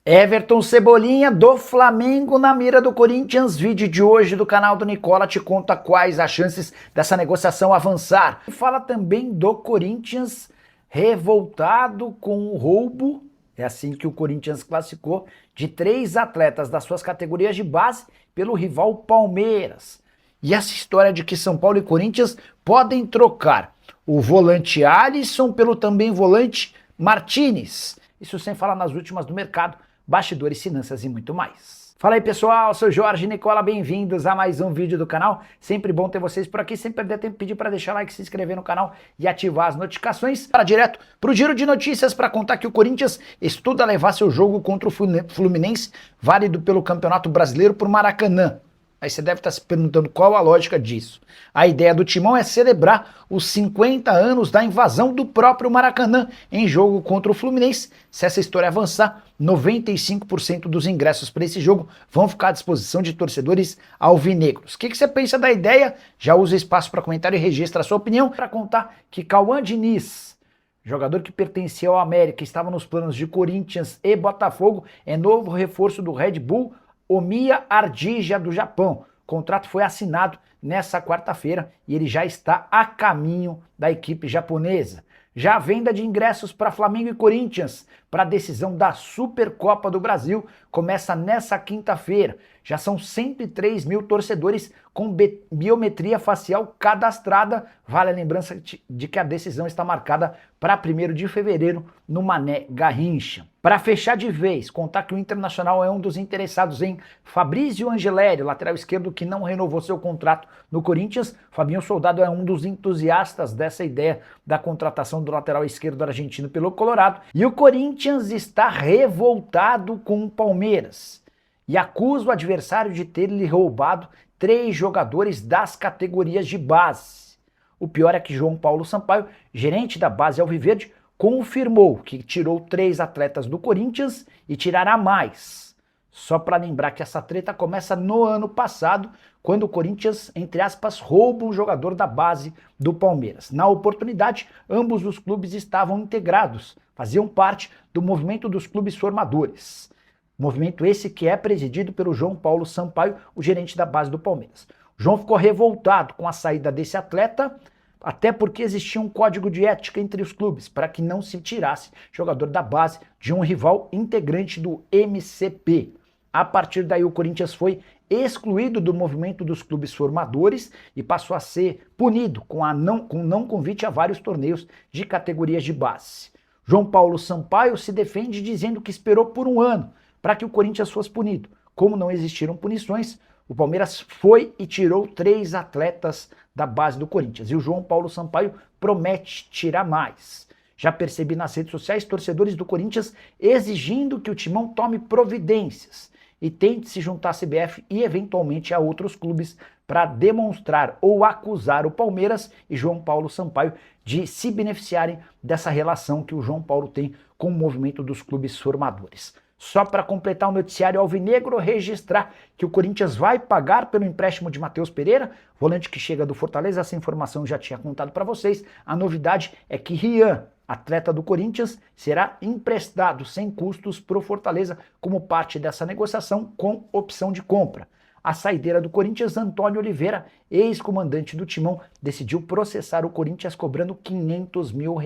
Everton Cebolinha do Flamengo na mira do Corinthians. Vídeo de hoje do canal do Nicola te conta quais as chances dessa negociação avançar. Fala também do Corinthians revoltado com o roubo, é assim que o Corinthians classificou, de 3 atletas das suas categorias de base pelo rival Palmeiras. E essa história de que São Paulo e Corinthians podem trocar o volante Alisson pelo também volante Martinez. Isso sem falar nas últimas do mercado, bastidores, finanças e muito mais. Fala aí pessoal, sou Jorge Nicola, bem-vindos a mais um vídeo do canal. Sempre bom ter vocês por aqui, sem perder tempo, pedir para deixar like, se inscrever no canal e ativar as notificações. Para direto pro giro de notícias para contar que o Corinthians estuda levar seu jogo contra o Fluminense, válido pelo Campeonato Brasileiro, por Maracanã. Aí você deve estar se perguntando qual a lógica disso. A ideia do Timão é celebrar os 50 anos da invasão do próprio Maracanã em jogo contra o Fluminense. Se essa história avançar, 95% dos ingressos para esse jogo vão ficar à disposição de torcedores alvinegros. O que você pensa da ideia? Já usa espaço para comentário e registra a sua opinião para contar que Cauã Diniz, jogador que pertencia ao América, estava nos planos de Corinthians e Botafogo, é novo reforço do Red Bull Omiya Ardija do Japão. O contrato foi assinado nessa quarta-feira e ele já está a caminho da equipe japonesa. Já a venda de ingressos para Flamengo e Corinthians para a decisão da Supercopa do Brasil começa nessa quinta-feira. Já são 103 mil torcedores com biometria facial cadastrada. Vale a lembrança de que a decisão está marcada para 1º de fevereiro no Mané Garrincha. Para fechar de vez, contar que o Internacional é um dos interessados em Fabrício Angeleri, lateral esquerdo que não renovou seu contrato no Corinthians. Fabinho Soldado é um dos entusiastas dessa ideia da contratação do lateral esquerdo argentino pelo Colorado. E o Corinthians está revoltado com o Palmeiras e acusa o adversário de ter lhe roubado 3 jogadores das categorias de base. O pior é que João Paulo Sampaio, gerente da base alviverde, confirmou que tirou 3 atletas do Corinthians e tirará mais. Só para lembrar que essa treta começa no ano passado, quando o Corinthians, entre aspas, rouba um jogador da base do Palmeiras. Na oportunidade, ambos os clubes estavam integrados, faziam parte do movimento dos clubes formadores. Movimento esse que é presidido pelo João Paulo Sampaio, o gerente da base do Palmeiras. O João ficou revoltado com a saída desse atleta, até porque existia um código de ética entre os clubes, para que não se tirasse jogador da base de um rival integrante do MCP. A partir daí o Corinthians foi excluído do movimento dos clubes formadores e passou a ser punido com não convite a vários torneios de categorias de base. João Paulo Sampaio se defende dizendo que esperou por um ano para que o Corinthians fosse punido. Como não existiram punições, o Palmeiras foi e tirou 3 atletas da base do Corinthians. E o João Paulo Sampaio promete tirar mais. Já percebi nas redes sociais torcedores do Corinthians exigindo que o Timão tome providências e tente se juntar à CBF e eventualmente a outros clubes para demonstrar ou acusar o Palmeiras e João Paulo Sampaio de se beneficiarem dessa relação que o João Paulo tem com o movimento dos clubes formadores. Só para completar o noticiário alvinegro, registrar que o Corinthians vai pagar pelo empréstimo de Matheus Pereira, volante que chega do Fortaleza. Essa informação eu já tinha contado para vocês. A novidade é que Rian, atleta do Corinthians, será emprestado sem custos para o Fortaleza como parte dessa negociação com opção de compra. A saideira do Corinthians, Antônio Oliveira, ex-comandante do Timão, decidiu processar o Corinthians cobrando R$500 mil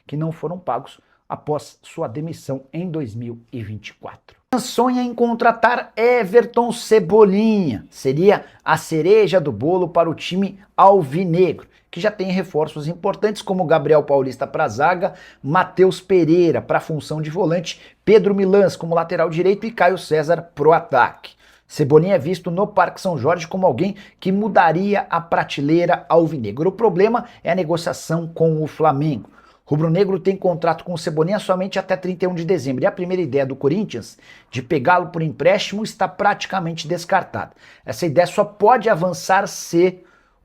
que não foram pagos após sua demissão em 2024. Sonha em contratar Everton Cebolinha. Seria a cereja do bolo para o time alvinegro, que já tem reforços importantes como Gabriel Paulista para a zaga, Matheus Pereira para a função de volante, Pedro Milans como lateral direito e Caio César para o ataque. Cebolinha é visto no Parque São Jorge como alguém que mudaria a prateleira alvinegro. O problema é a negociação com o Flamengo. Rubro-negro tem contrato com o Cebolinha somente até 31 de dezembro. E a primeira ideia do Corinthians de pegá-lo por empréstimo está praticamente descartada. Essa ideia só pode avançar se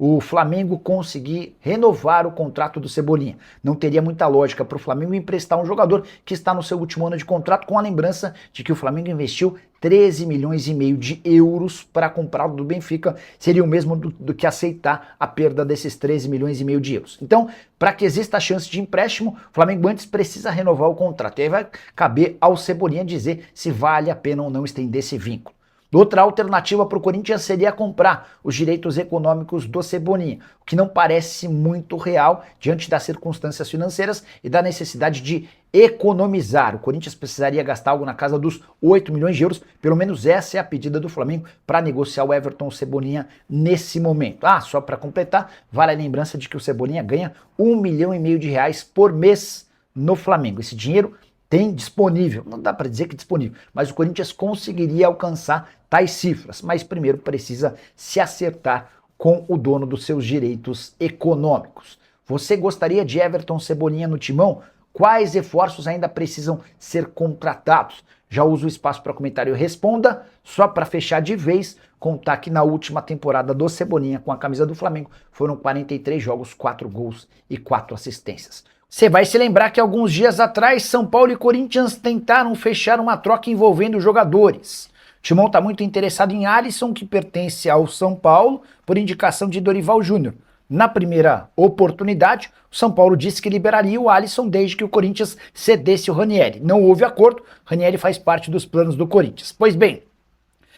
o Flamengo conseguir renovar o contrato do Cebolinha. Não teria muita lógica para o Flamengo emprestar um jogador que está no seu último ano de contrato, com a lembrança de que o Flamengo investiu 13 milhões e meio de euros para comprá-lo do Benfica. Seria o mesmo do que aceitar a perda desses 13 milhões e meio de euros. Então, para que exista a chance de empréstimo, o Flamengo antes precisa renovar o contrato. E aí vai caber ao Cebolinha dizer se vale a pena ou não estender esse vínculo. Outra alternativa para o Corinthians seria comprar os direitos econômicos do Cebolinha, o que não parece muito real diante das circunstâncias financeiras e da necessidade de economizar. O Corinthians precisaria gastar algo na casa dos 8 milhões de euros, pelo menos essa é a pedida do Flamengo para negociar o Everton Cebolinha nesse momento. Só para completar, vale a lembrança de que o Cebolinha ganha 1,5 milhão de reais por mês no Flamengo. Esse dinheiro tem disponível, não dá para dizer que é disponível, mas o Corinthians conseguiria alcançar tais cifras, mas primeiro precisa se acertar com o dono dos seus direitos econômicos. Você gostaria de Everton Cebolinha no Timão? Quais reforços ainda precisam ser contratados? Já uso o espaço para comentário e responda. Só para fechar de vez, contar que na última temporada do Cebolinha com a camisa do Flamengo foram 43 jogos, 4 gols e 4 assistências. Você vai se lembrar que alguns dias atrás, São Paulo e Corinthians tentaram fechar uma troca envolvendo jogadores. O Timão está muito interessado em Alisson, que pertence ao São Paulo, por indicação de Dorival Júnior. Na primeira oportunidade, o São Paulo disse que liberaria o Alisson desde que o Corinthians cedesse o Ranieri. Não houve acordo, Ranieri faz parte dos planos do Corinthians. Pois bem,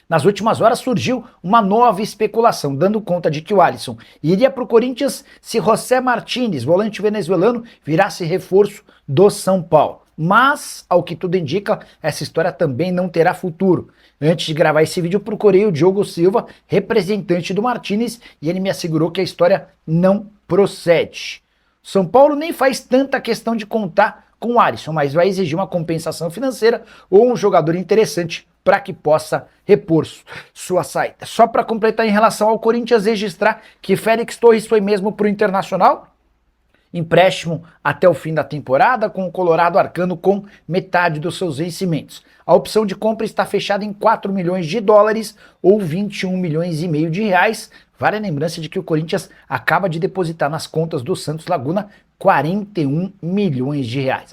nas últimas horas surgiu uma nova especulação, dando conta de que o Alisson iria para o Corinthians se José Martínez, volante venezuelano, virasse reforço do São Paulo. Mas, ao que tudo indica, essa história também não terá futuro. Antes de gravar esse vídeo, procurei o Diogo Silva, representante do Martínez, e ele me assegurou que a história não procede. São Paulo nem faz tanta questão de contar com o Alisson, mas vai exigir uma compensação financeira ou um jogador interessante para que possa repor sua saída. Só para completar em relação ao Corinthians, registrar que Félix Torres foi mesmo para o Internacional, empréstimo até o fim da temporada, com o Colorado arcando com metade dos seus vencimentos. A opção de compra está fechada em 4 milhões de dólares ou 21 milhões e meio de reais. Vale a lembrança de que o Corinthians acaba de depositar nas contas do Santos Laguna 41 milhões de reais.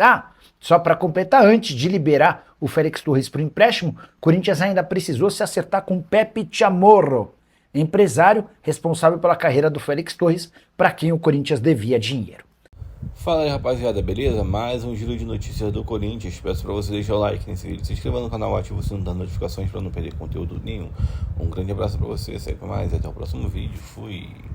Só para completar, antes de liberar o Félix Torres para o empréstimo, o Corinthians ainda precisou se acertar com Pepe Chamorro, empresário responsável pela carreira do Félix Torres, para quem o Corinthians devia dinheiro. Fala aí, rapaziada, beleza? Mais um giro de notícias do Corinthians. Peço para você deixar o like nesse vídeo, se inscreva no canal, ative o sininho das notificações para não perder conteúdo nenhum. Um grande abraço para você, segue mais e até o próximo vídeo. Fui!